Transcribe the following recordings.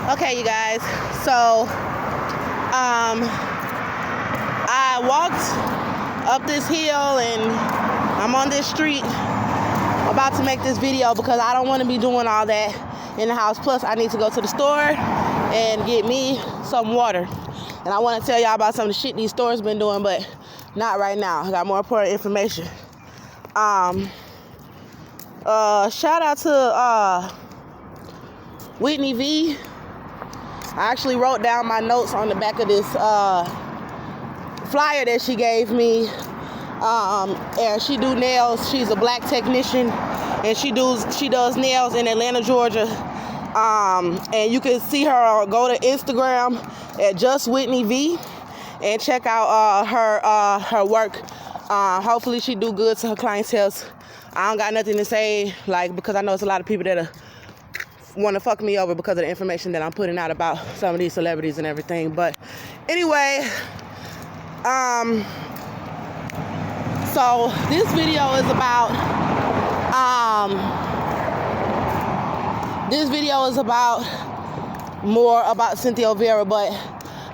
Okay, you guys. So, I walked up this hill and I'm on this street about to make this video because I don't want to be doing all that in the house. Plus, I need to go to the store and get me some water. And I want to tell y'all about some of the shit these stores been doing, but not right now. I got more important information. Shout out to Whitney V. I actually wrote down my notes on the back of this flyer that she gave me. And she do nails. She's a black technician, and she does nails in Atlanta, Georgia. And you can see her. Go to Instagram at Just Whitney V and check out her work. Hopefully she do good to her clientele. I don't got nothing to say, because I know it's a lot of people that want to fuck me over because of the information that I'm putting out about some of these celebrities and everything. But anyway, so this video is about more about Cynthia Vera, but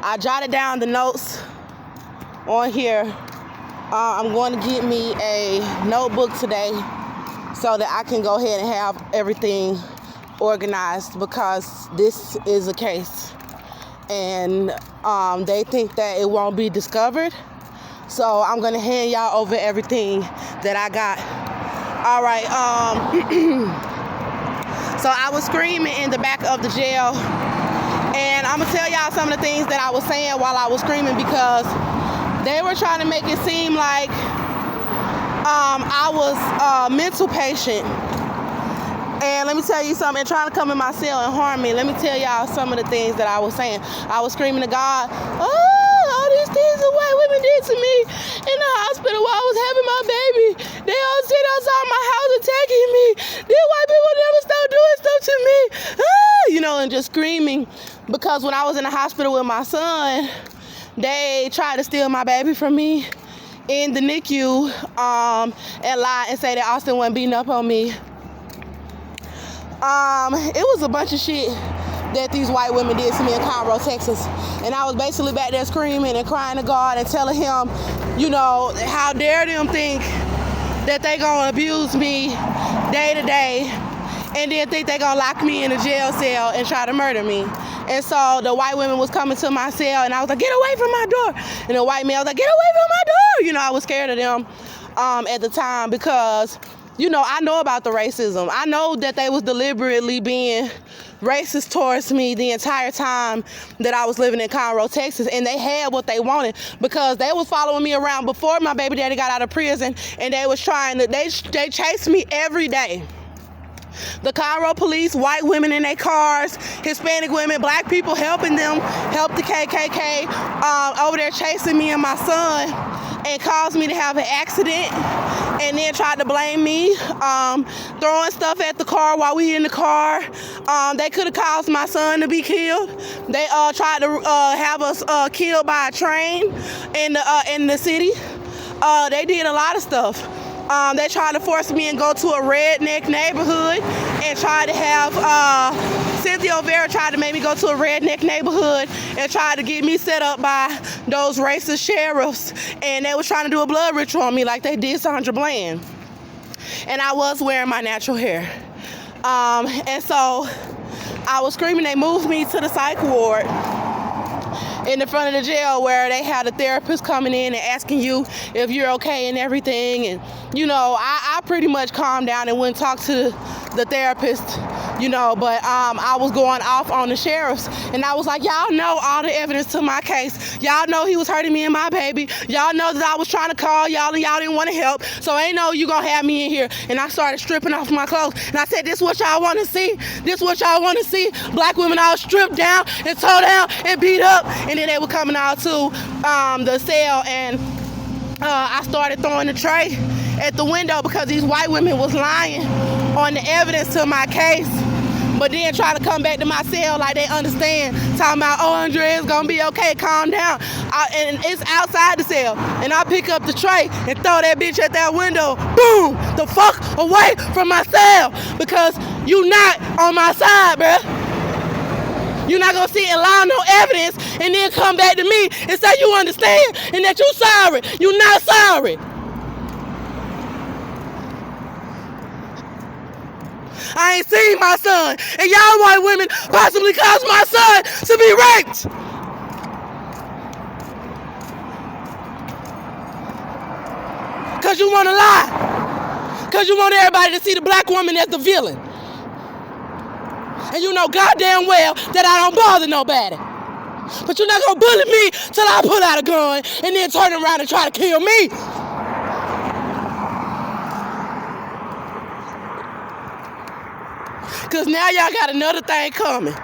I jotted down the notes on here. I'm going to get me a notebook today so that I can go ahead and have everything organized, because this is a case and they think that it won't be discovered. So I'm going to hand y'all over everything that I got. All right. So I was screaming in the back of the jail, and I'm going to tell y'all some of the things that I was saying while I was screaming, because they were trying to make it seem like I was a mental patient. And let me tell you something, trying to come in my cell and harm me. Let me tell y'all some of the things that I was saying. I was screaming to God, all these things that white women did to me in the hospital while I was having my baby. They all sit outside my house attacking me. These white people never stop doing stuff to me. And just screaming. Because when I was in the hospital with my son, they tried to steal my baby from me in the NICU and lie and say that Austin wasn't beating up on me. It was a bunch of shit that these white women did to me in Conroe, Texas. And I was basically back there screaming and crying to God and telling him, how dare them think that they gonna abuse me day to day and then think they gonna lock me in a jail cell and try to murder me. And so the white women was coming to my cell, and I was like, get away from my door. And the white man was like, get away from my door. I was scared of them at the time because I know about the racism. I know that they was deliberately being racist towards me the entire time that I was living in Conroe, Texas, and they had what they wanted, because they was following me around before my baby daddy got out of prison, and they was they chased me every day. The Conroe police, white women in their cars, Hispanic women, black people helping them, help the KKK over there chasing me and my son, and caused me to have an accident, and then tried to blame me, throwing stuff at the car while we in the car. They could have caused my son to be killed. They tried to have us killed by a train in the city. They did a lot of stuff. They tried to force me and go to a redneck neighborhood and tried to have Cynthia Vera tried to make me go to a redneck neighborhood and tried to get me set up by those racist sheriffs, and they was trying to do a blood ritual on me like they did Sandra Bland. And I was wearing my natural hair. And so I was screaming. They moved me to the psych ward in the front of the jail, where they had a therapist coming in and asking you if you're okay and everything. And I pretty much calmed down and went and talked to the therapist, but I was going off on the sheriffs, and I was like, y'all know all the evidence to my case. Y'all know he was hurting me and my baby. Y'all know that I was trying to call y'all and y'all didn't want to help. So ain't no you gonna have me in here. And I started stripping off my clothes, and I said, this what y'all want to see? This what y'all want to see? Black women all stripped down and tore down and beat up. And then they were coming out to the cell, and I started throwing the tray at the window because these white women was lying on the evidence to my case, but then trying to come back to my cell like they understand, talking about, Andrea's gonna be okay, calm down. And it's outside the cell, and I pick up the tray and throw that bitch at that window. Boom! The fuck away from my cell, because you not on my side, bruh. You're not going to sit and lie on no evidence and then come back to me and say you understand and that you're sorry. You're not sorry. I ain't seen my son, and y'all white women possibly caused my son to be raped. Because you want to lie. Because you want everybody to see the black woman as the villain. And you know goddamn well that I don't bother nobody. But you're not going to bully me till I pull out a gun and then turn around and try to kill me. Because now y'all got another thing coming.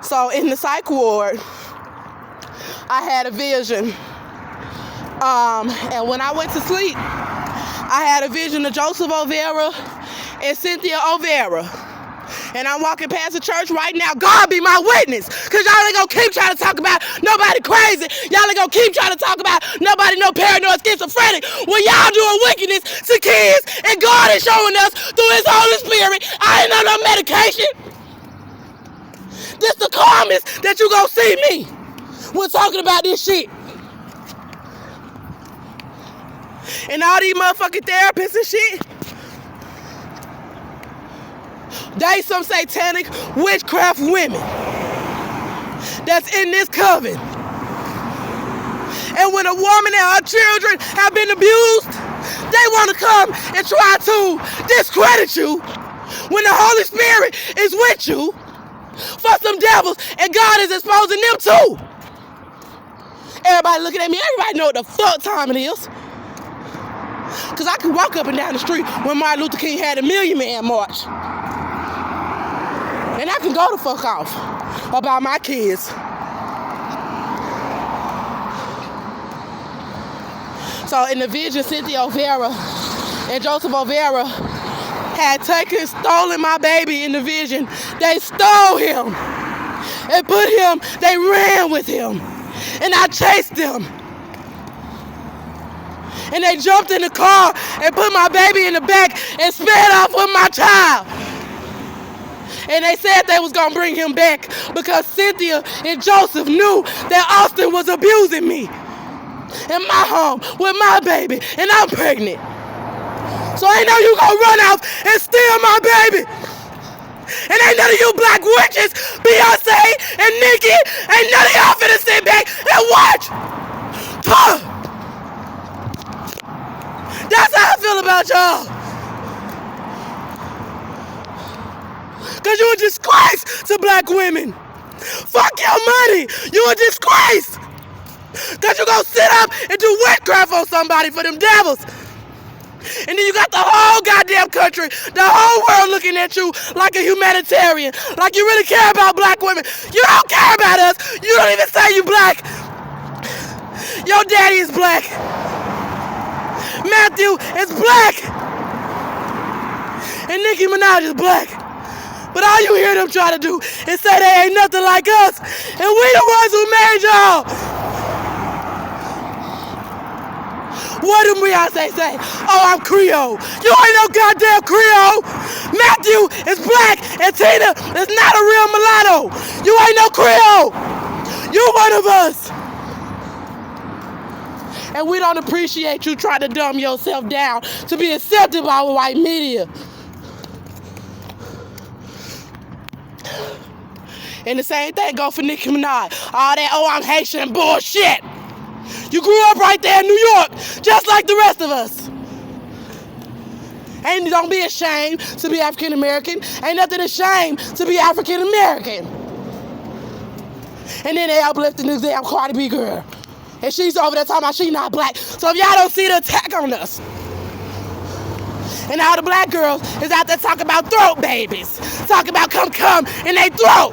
So in the psych ward, I had a vision. And when I went to sleep, I had a vision of Joseph O'Vera and Cynthia O'Vera. And I'm walking past the church right now. God be my witness. Because y'all ain't going to keep trying to talk about nobody crazy. Y'all ain't going to keep trying to talk about nobody no paranoid schizophrenic. When y'all doing wickedness to kids and God is showing us through his Holy Spirit, I ain't on no medication. This the calmest that you going to see me when talking about this shit. And all these motherfucking therapists and shit, they some satanic witchcraft women that's in this coven. And when a woman and her children have been abused, they want to come and try to discredit you when the Holy Spirit is with you for some devils and God is exposing them too. Everybody looking at me, everybody know what the fuck time it is. Because I could walk up and down the street when Martin Luther King had a Million Man March. And I can go the fuck off about my kids. So in the vision, Cynthia O'Vera and Joseph O'Vera had stolen my baby in the vision. They stole him and they ran with him. And I chased them. And they jumped in the car and put my baby in the back and sped off with my child. And they said they was going to bring him back because Cynthia and Joseph knew that Austin was abusing me in my home with my baby, and I'm pregnant. So ain't no you going to run off and steal my baby. And ain't none of you black witches, Beyonce and Nicki, ain't none of y'all finna sit back and watch. That's how I feel about y'all. Because you're a disgrace to black women. Fuck your money. You're a disgrace. Because you're going to sit up and do witchcraft on somebody for them devils. And then you got the whole goddamn country, the whole world looking at you like a humanitarian. Like you really care about black women. You don't care about us. You don't even say you black. Your daddy is black. Matthew is black. And Nicki Minaj is black. But all you hear them try to do is say they ain't nothing like us. And we the ones who made y'all. What do Beyonce say? Oh, I'm Creole. You ain't no goddamn Creole. Matthew is black and Tina is not a real mulatto. You ain't no Creole. You one of us. And we don't appreciate you trying to dumb yourself down to be accepted by white media. And the same thing go for Nicki Minaj. All that, oh, I'm Haitian bullshit. You grew up right there in New York, just like the rest of us. And don't be ashamed to be African American. Ain't nothing ashamed to be African American. And then they uplifting this damn Cardi B girl. And she's over there talking about she not black. So if y'all don't see the attack on us. And all the black girls is out there talking about throat babies. Talking about come in they throat.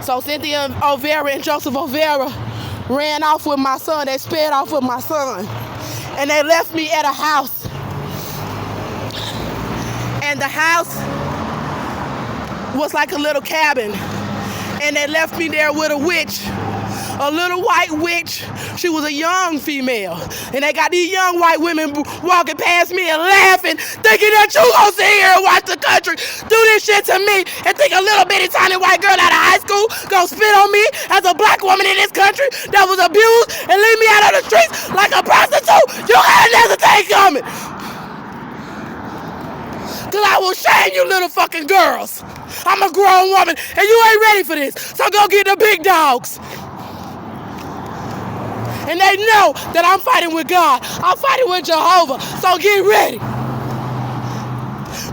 So Cynthia O'Vera and Joseph O'Vera ran off with my son. They sped off with my son. And they left me at a house. And the house was like a little cabin. And they left me there with a a little white witch. She was a young female. And they got these young white women walking past me and laughing, thinking that you gonna sit here and watch the country do this shit to me and think a little bitty tiny white girl out of high school gonna spit on me as a black woman in this country that was abused and leave me out on the streets like a prostitute. You got another thing coming. Cause I will shame you little fucking girls. I'm a grown woman and you ain't ready for this. So go get the big dogs. And they know that I'm fighting with God. I'm fighting with Jehovah. So get ready.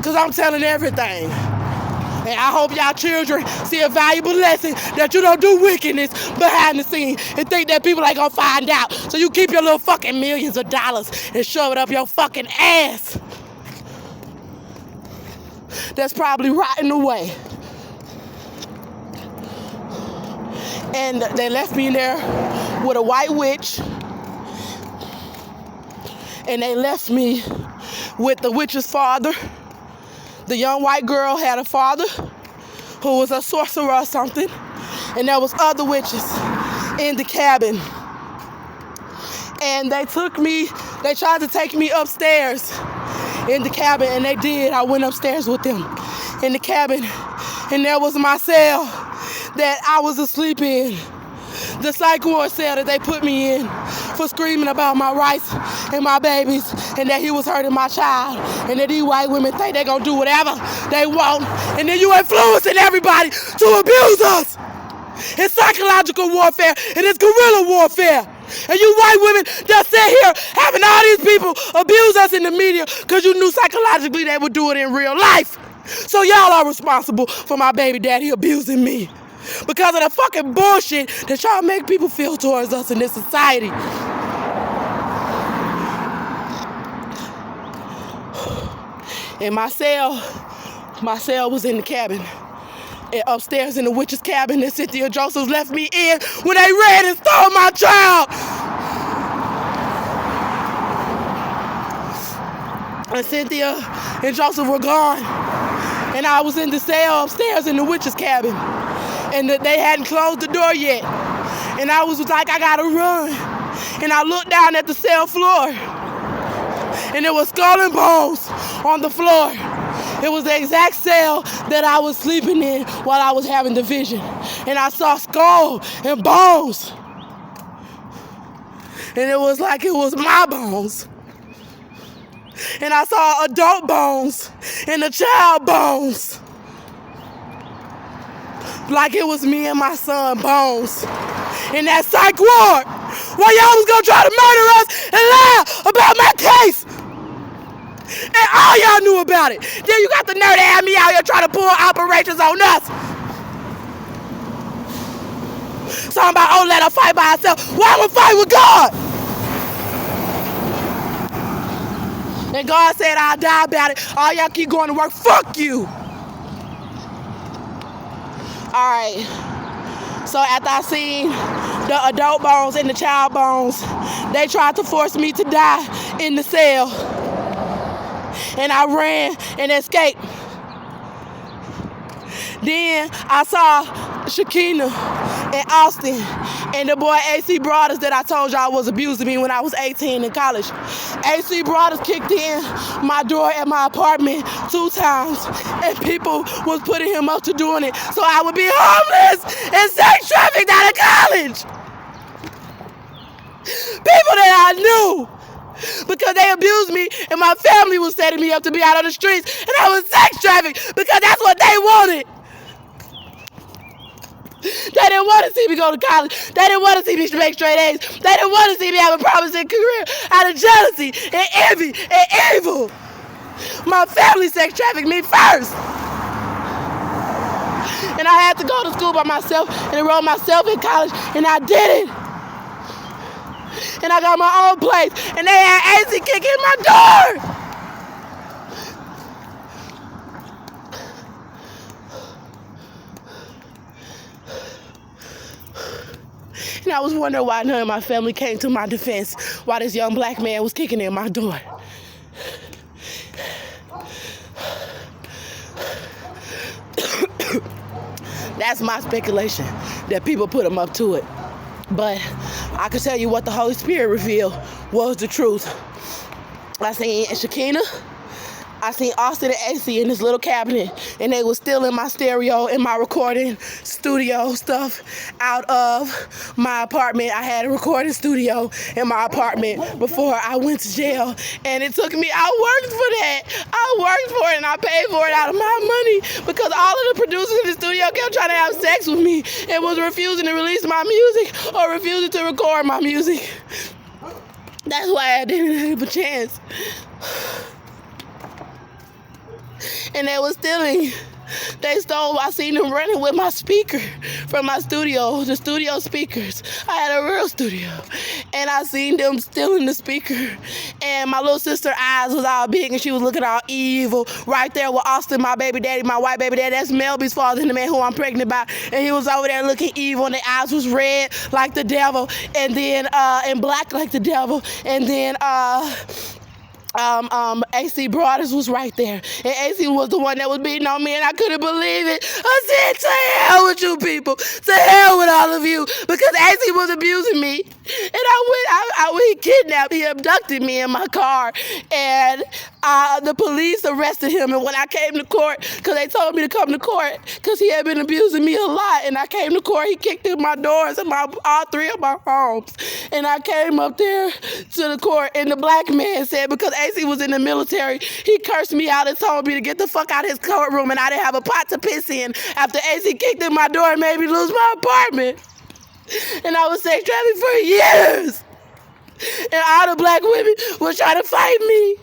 Cause I'm telling everything. And I hope y'all children see a valuable lesson that you don't do wickedness behind the scenes and think that people ain't gonna find out. So you keep your little fucking millions of dollars and shove it up your fucking ass. That's probably rotting away. And they left me in there with a white witch. And they left me with the witch's father. The young white girl had a father who was a sorcerer or something. And there was other witches in the cabin. And they tried to take me upstairs in the cabin, and they did. I went upstairs with them in the cabin, and there was my cell that I was asleep in. The psych ward cell that they put me in for screaming about my rights and my babies, and that he was hurting my child, and that these white women think they're gonna do whatever they want, and then you influencing everybody to abuse us. It's psychological warfare, and it's guerrilla warfare. And you white women that sit here having all these people abuse us in the media because you knew psychologically they would do it in real life. So y'all are responsible for my baby daddy abusing me because of the fucking bullshit that y'all make people feel towards us in this society. And my cell was in the cabin. And upstairs in the witch's cabin that Cynthia Joseph left me in when they ran and stole my child. And Cynthia and Joseph were gone. And I was in the cell upstairs in the witch's cabin. And they hadn't closed the door yet. And I was like, I gotta run. And I looked down at the cell floor. And there was skull and bones on the floor. It was the exact cell that I was sleeping in while I was having the vision. And I saw skull and bones. And it was like it was my bones. And I saw adult bones and the child bones. Like it was me and my son bones. In that psych ward. While y'all was gonna try to murder us and lie about my case. And all y'all knew about it. Then you got the nerve to have me out here trying to pull operations on us. Talking about, oh, let her fight by herself. Why would fight with God? And God said, I'll die about it. All y'all keep going to work. Fuck you. All right. So after I seen the adult bones and the child bones, they tried to force me to die in the cell. And I ran and escaped. Then I saw Shakina and Austin and the boy AC Brothers that I told y'all was abusing me when I was 18 in college. AC Brothers kicked in my door at my apartment 2 times, and people was putting him up to doing it so I would be homeless and sex trafficked out of college. People that I knew. Because they abused me and my family was setting me up to be out on the streets, and I was sex trafficked because that's what they wanted. They didn't want to see me go to college. They didn't want to see me make straight A's. They didn't want to see me have a promising career out of jealousy and envy and evil. My family sex trafficked me first. And I had to go to school by myself and enroll myself in college, and I did it. And I got my own place, and they had AC kicking my door. And I was wondering why none of my family came to my defense while this young black man was kicking in my door. That's my speculation, that people put him up to it. But I can tell you what the Holy Spirit revealed was the truth. I seen Shakina, I seen Austin and AC in this little cabinet, and they was still in my stereo, in my recording studio stuff out of my apartment. I had a recording studio in my apartment before I went to jail, and it took me, I worked for that. I worked for it, and I paid for it out of my money because all of the producers in the studio kept trying to have sex with me and was refusing to release my music or refusing to record my music. That's why I didn't have a chance. And they was stealing. They stole, I seen them running with my speaker from my studio, the studio speakers. I had a real studio. And I seen them stealing the speaker. And my little sister's eyes was all big and she was looking all evil. Right there with Austin, my baby daddy, my white baby daddy. That's Melby's father, the man who I'm pregnant by. And he was over there looking evil and the eyes was red like the devil. And then, and black like the devil. And then, AC Broaders was right there, and AC was the one that was beating on me, and I couldn't believe it. I said, to hell with you people, to hell with all of you, because AC was abusing me, and he kidnapped, he abducted me in my car, and the police arrested him, and when I came to court, because they told me to come to court, because he had been abusing me a lot, and I came to court, he kicked in my doors in all three of my homes, and I came up there to the court, and the black man said, because AC was in the military, he cursed me out and told me to get the fuck out of his courtroom, and I didn't have a pot to piss in after AC kicked in my door and made me lose my apartment. And I was sex trafficked for years. And all the black women were trying to fight me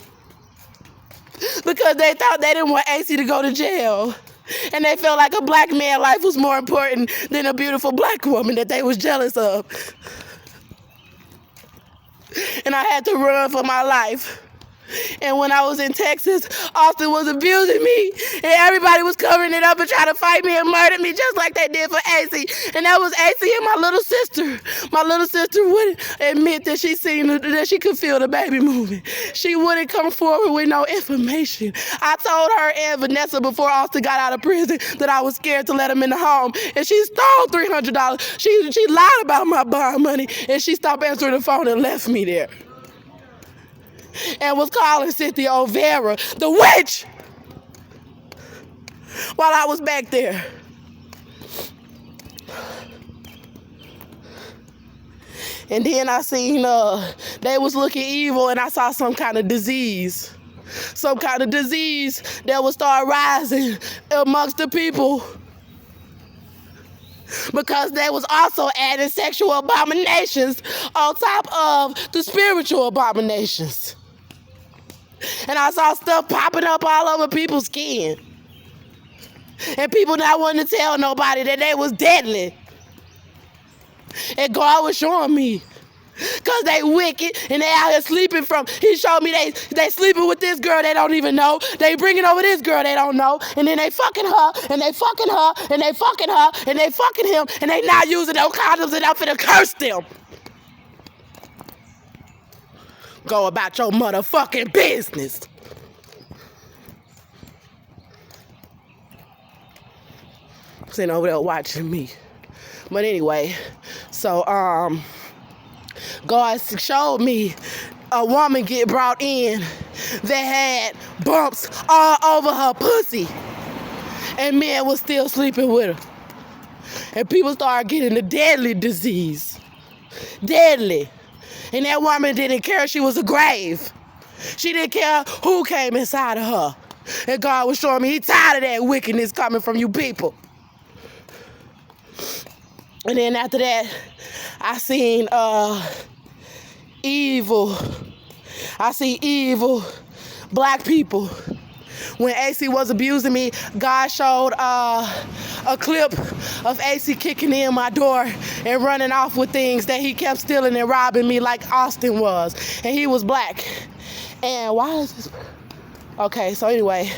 because they thought they didn't want AC to go to jail. And they felt like a black man's life was more important than a beautiful black woman that they was jealous of. And I had to run for my life. And when I was in Texas, Austin was abusing me, and everybody was covering it up and trying to fight me and murder me just like they did for AC. And that was AC and my little sister. My little sister wouldn't admit that that she could feel the baby moving. She wouldn't come forward with no information. I told her and Vanessa before Austin got out of prison that I was scared to let him in the home, and she stole $300. She lied about my bond money, and she stopped answering the phone and left me there. And was calling Cynthia O'Vera, the witch, while I was back there. And then I seen they was looking evil, and I saw some kind of disease. Some kind of disease that would start rising amongst the people. Because they was also adding sexual abominations on top of the spiritual abominations. And I saw stuff popping up all over people's skin. And people not wanting to tell nobody that they was deadly. And God was showing me. Because they wicked and they out here sleeping he showed me they sleeping with this girl they don't even know. They bringing over this girl they don't know. And then they fucking her and they fucking her and they fucking her and they fucking him. And they not using no condoms and I'm finna curse them. Go about your motherfucking business. Sitting over there watching me. But anyway, so God showed me a woman get brought in that had bumps all over her pussy. And men was still sleeping with her. And people started getting the deadly disease. Deadly. And that woman didn't care she was a grave. She didn't care who came inside of her. And God was showing me He tired of that wickedness coming from you people. And then after that, I seen evil. I see evil black people. When AC was abusing me, God showed a clip of AC kicking in my door and running off with things that he kept stealing and robbing me like Austin was. And he was black. And why is this? Okay, so anyway,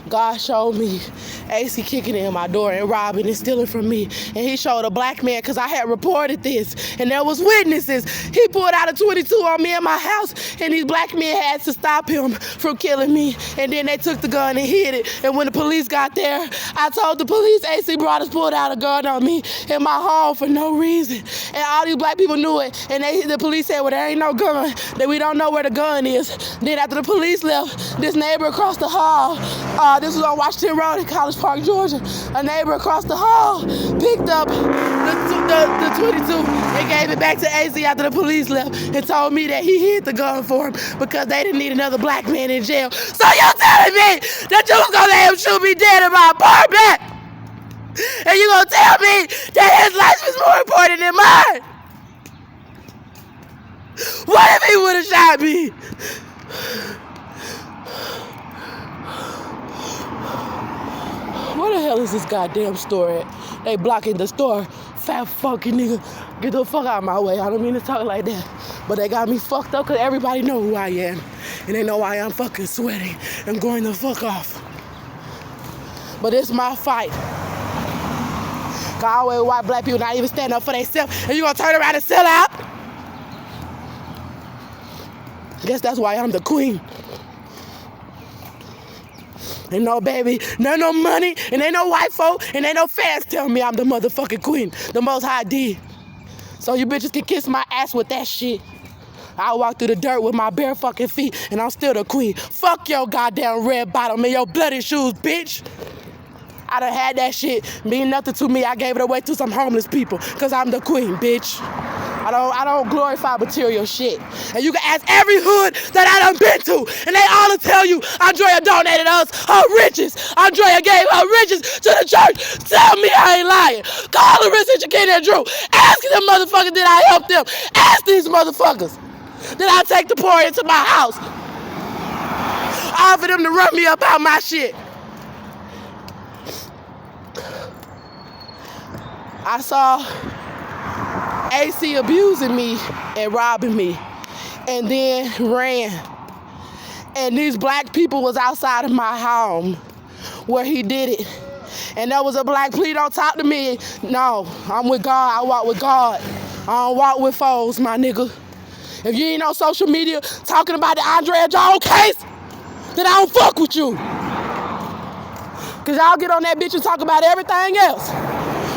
God showed me AC kicking in my door and robbing and stealing from me. And he showed a black man, because I had reported this, and there was witnesses. He pulled out a 22 on me in my house, and these black men had to stop him from killing me. And then they took the gun and hid it. And when the police got there, I told the police AC Brothers pulled out a gun on me in my home for no reason. And all these black people knew it. And the police said, well, there ain't no gun, that we don't know where the gun is. Then after the police left, this neighbor across the hall, this was on Washington Road in College Park, Georgia. A neighbor across the hall picked up the 22 and gave it back to AC after the police left, and told me that he hid the gun for him because they didn't need another black man in jail. So you're telling me that you was gonna let him shoot me dead in my apartment? And you gonna tell me that his life is more important than mine? What if he would have shot me? Where the hell is this goddamn store at? They blocking the store. Fat fucking nigga. Get the fuck out of my way. I don't mean to talk like that. But they got me fucked up because everybody know who I am. And they know why I'm fucking sweating and going the fuck off. But it's my fight. Cause I always watch black people not even stand up for themselves. And you gonna turn around and sell out? I guess that's why I'm the queen. Ain't no baby, no money, and ain't no white folk, and ain't no fans telling me I'm the motherfucking queen. The Most High did. So you bitches can kiss my ass with that shit. I walk through the dirt with my bare fucking feet, and I'm still the queen. Fuck your goddamn red bottom and your bloody shoes, bitch. I done had that shit mean nothing to me. I gave it away to some homeless people, cause I'm the queen, bitch. I don't glorify material shit. And you can ask every hood that I done been to, and they all will tell you Andrea donated us her riches. Andrea gave her riches to the church. Tell me I ain't lying. Call Larissa and Shakina and Drew. Ask them motherfuckers, did I help them? Ask these motherfuckers, did I take the poor into my house? Offer them to run me up out my shit. I saw AC abusing me and robbing me, and then ran. And these black people was outside of my home where he did it. And there was a black, please don't talk to me. No, I'm with God. I walk with God. I don't walk with foes, my nigga. If you ain't on social media talking about the Andrea Jones case, then I don't fuck with you. Cause y'all get on that bitch and talk about everything else.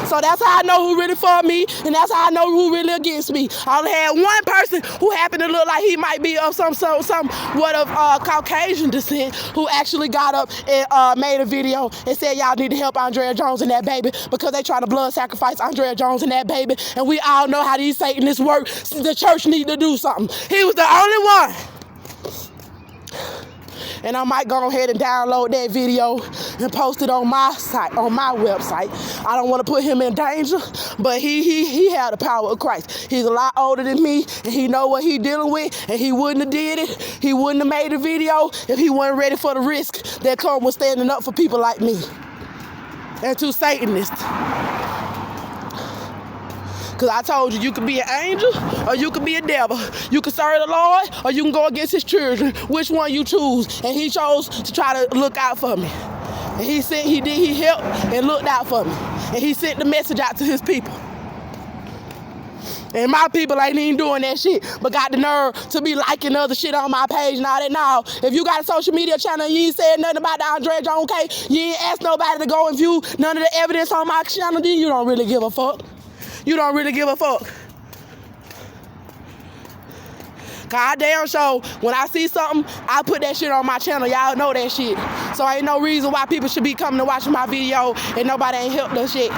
So that's how I know who really for me, and that's how I know who really against me. I only had one person who happened to look like he might be of somewhat of Caucasian descent, who actually got up and made a video and said, y'all need to help Andrea Jones and that baby because they trying to blood sacrifice Andrea Jones and that baby. And we all know how these Satanists work. The church need to do something. He was the only one. And I might go ahead and download that video and post it on my site, on my website. I don't want to put him in danger, but he had the power of Christ. He's a lot older than me, and he know what he dealing with, and he wouldn't have did it. He wouldn't have made the video if he wasn't ready for the risk that come with standing up for people like me and to Satanists. Because I told you, you could be an angel or you could be a devil. You can serve the Lord or you can go against his children. Which one you choose? And he chose to try to look out for me. And he helped and looked out for me. And he sent the message out to his people. And my people ain't even doing that shit, but got the nerve to be liking other shit on my page and all that. Now, if you got a social media channel and you ain't said nothing about the Andrea Jones case, you ain't asked nobody to go and view none of the evidence on my channel, then you don't really give a fuck. You don't really give a fuck. God damn sure, when I see something, I put that shit on my channel. Y'all know that shit. So ain't no reason why people should be coming to watch my video and nobody ain't helped that shit.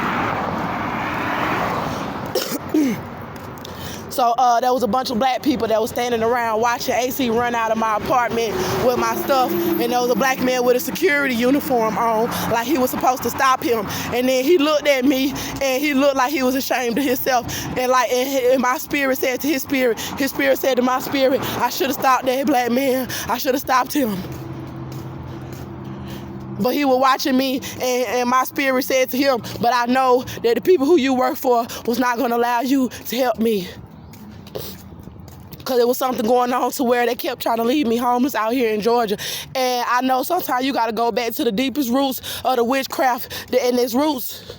So there was a bunch of black people that was standing around watching AC run out of my apartment with my stuff, and there was a black man with a security uniform on, like he was supposed to stop him. And then he looked at me, and he looked like he was ashamed of himself. And my spirit said to his spirit said to my spirit, I should have stopped that black man. I should have stopped him. But he was watching me, and my spirit said to him, but I know that the people who you work for was not going to allow you to help me. because there was something going on to where they kept trying to leave me homeless out here in Georgia. And I know sometimes you got to go back to the deepest roots of the witchcraft and his roots.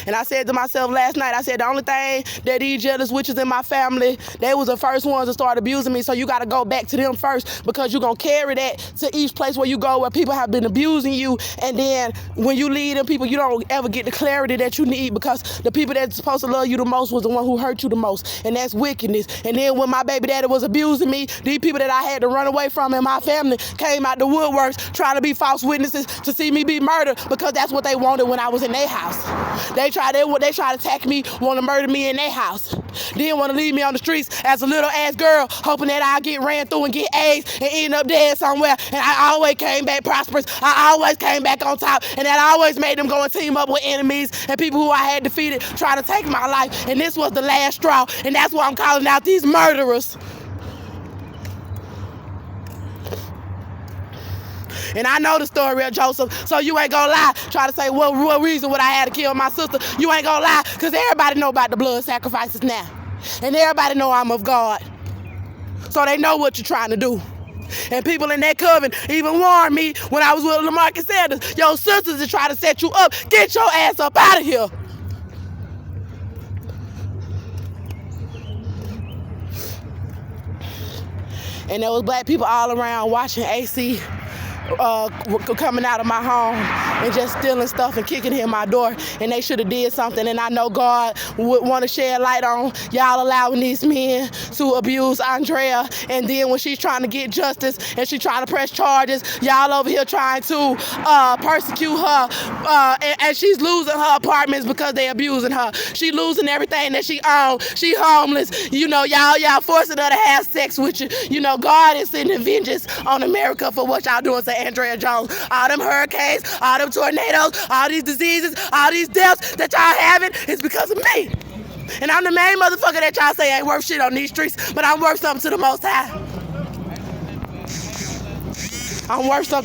And I said to myself last night, I said, the only thing that these jealous witches in my family, they was the first ones to start abusing me, so you got to go back to them first, because you're going to carry that to each place where you go where people have been abusing you. And then when you lead them people, you don't ever get the clarity that you need, because the people that's supposed to love you the most was the one who hurt you the most, and that's wickedness. And then when my baby daddy was abusing me, these people that I had to run away from in my family came out the woodworks trying to be false witnesses to see me be murdered, because that's what they wanted when I was in their house. They try to attack me, want to murder me in their house. Then want to leave me on the streets as a little ass girl, hoping that I'll get ran through and get AIDS and end up dead somewhere. And I always came back prosperous. I always came back on top. And that always made them go and team up with enemies and people who I had defeated trying to take my life. And this was the last straw. And that's why I'm calling out these murderers. And I know the story of Joseph, so you ain't gonna lie, try to say what reason would I have to kill my sister. You ain't gonna lie, because everybody know about the blood sacrifices now. And everybody know I'm of God. So they know what you're trying to do. And people in that coven even warned me when I was with LaMarcus Sanders, your sisters are trying to set you up. Get your ass up out of here. And there was black people all around watching AC coming out of my home and just stealing stuff and kicking in my door, and they should have did something. And I know God would want to shed light on y'all allowing these men to abuse Andrea, and then when she's trying to get justice and she trying to press charges, y'all over here trying to persecute her, and she's losing her apartments because they abusing her. She losing everything that she owns. She homeless. You know, y'all forcing her to have sex with you. You know, God is sending vengeance on America for what y'all doing to Andrea Jones. All them hurricanes, all them tornadoes, all these diseases, all these deaths that y'all having is because of me. And I'm the main motherfucker that y'all say ain't worth shit on these streets, but I'm worth something to the Most High. I'm worth something